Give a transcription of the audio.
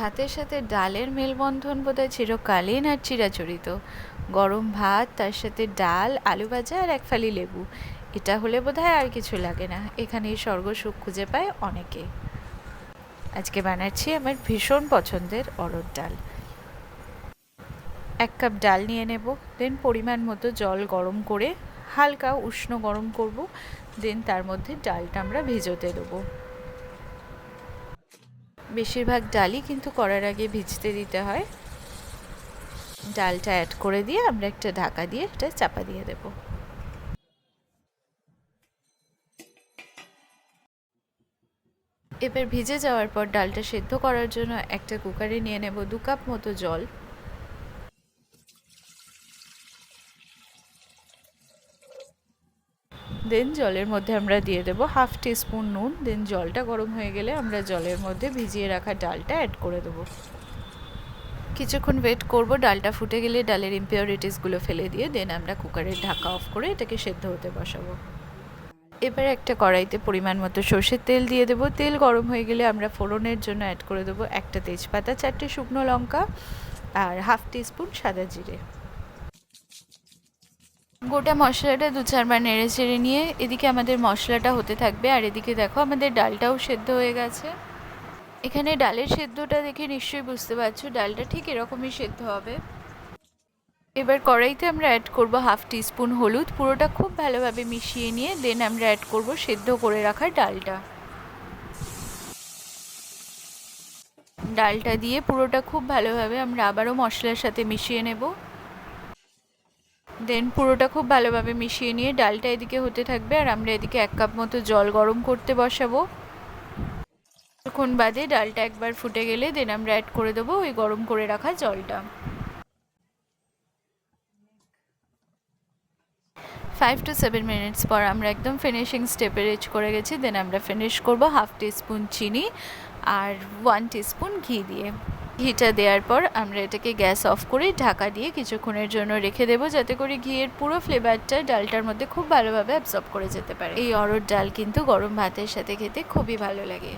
ভাতের সাথে ডালের মেলবন্ধন বোধহয় চিরকালীন আর চিরাচরিত। গরম ভাত, তার সাথে ডাল, আলু ভাজা আর এক ফালি লেবু, এটা হলে বোধহয় আর কিছু লাগে না। এখানেই স্বর্গসুখ খুঁজে পায় অনেকে। আজকে বানাচ্ছি আমার ভীষণ পছন্দের অরহর ডাল। 1 কাপ ডাল নিয়ে নেব, দেন পরিমাণ মতো জল গরম করে হালকা উষ্ণ গরম করব, দেন তার মধ্যে ডালটা আমরা ভিজোতে দেবো। বেশিরভাগ ডালই কিন্তু করার আগে ভিজতে দিতে হয়। ডালটা অ্যাড করে দিয়ে আমরা একটা ঢাকা দিয়ে এটা চাপা দিয়ে দেব। এবার ভিজে যাওয়ার পর ডালটা সেদ্ধ করার জন্য একটা কুকারে নিয়ে নেব 2 কাপ মতো জল। দেন জলের মধ্যে আমরা দিয়ে দেব 1/2 টিস্পুন নুন। দেন জলটা গরম হয়ে গেলে আমরা জলের মধ্যে ভিজিয়ে রাখা ডালটা অ্যাড করে দেবো। কিছুক্ষণ ওয়েট করব, ডালটা ফুটে গেলে ডালের ইম্পিউরিটিসগুলো ফেলে দিয়ে দেন আমরা কুকারের ঢাকা অফ করে এটাকে সেদ্ধ হতে বসাবো। এবার একটা কড়াইতে পরিমাণ মতো সর্ষের তেল দিয়ে দেবো। তেল গরম হয়ে গেলে আমরা ফোড়নের জন্য অ্যাড করে দেবো একটা তেজপাতা, 4টে শুকনো লঙ্কা আর 1/2 টিস্পুন সাদা জিরে। গোটা মশলাটা 2-4 বার নেড়ে চেড়ে নিয়ে এদিকে আমাদের মশলাটা হতে থাকবে, আর এদিকে দেখো আমাদের ডালটাও সেদ্ধ হয়ে গেছে। এখানে ডালের সেদ্ধটা দেখে নিশ্চয়ই বুঝতে পারছো ডালটা ঠিক এরকমই সেদ্ধ হবে। এবার কড়াইতে আমরা অ্যাড করব 1/2 টিস্পুন হলুদ। পুরোটা খুব ভালোভাবে মিশিয়ে নিয়ে দেন আমরা অ্যাড করব সেদ্ধ করে রাখা ডালটা। ডালটা দিয়ে পুরোটা খুব ভালোভাবে আমরা আবারও মশলার সাথে মিশিয়ে নেব। দেন পুরোটা খুব ভালোভাবে মিশিয়ে নিয়ে ডালটা এদিকে হতে থাকবে, আর আমরা এদিকে 1 কাপ মতো জল গরম করতে বসাবো। কিছুক্ষণ বাদে ডালটা একবার ফুটে গেলে দেন আমরা অ্যাড করে দেবো ওই গরম করে রাখা জলটা। 5 to 7 মিনিটস পর আমরা একদম ফিনিশিং স্টেপে রিচ করে গেছি। দেন আমরা ফিনিশ করব 1/2 টিস্পুন চিনি আর 1 টিস্পুন ঘি দিয়ে। ঘিটা দেওয়ার পর আমরা এটাকে গ্যাস অফ করে ঢাকা দিয়ে কিছুক্ষণের জন্য রেখে দেবো, যাতে করে ঘিয়ের পুরো ফ্লেভারটা ডালটার মধ্যে খুব ভালোভাবে অ্যাবসর্ব করে যেতে পারে। এই অরহর ডাল কিন্তু গরম ভাতের সাথে খেতে খুবই ভালো লাগে।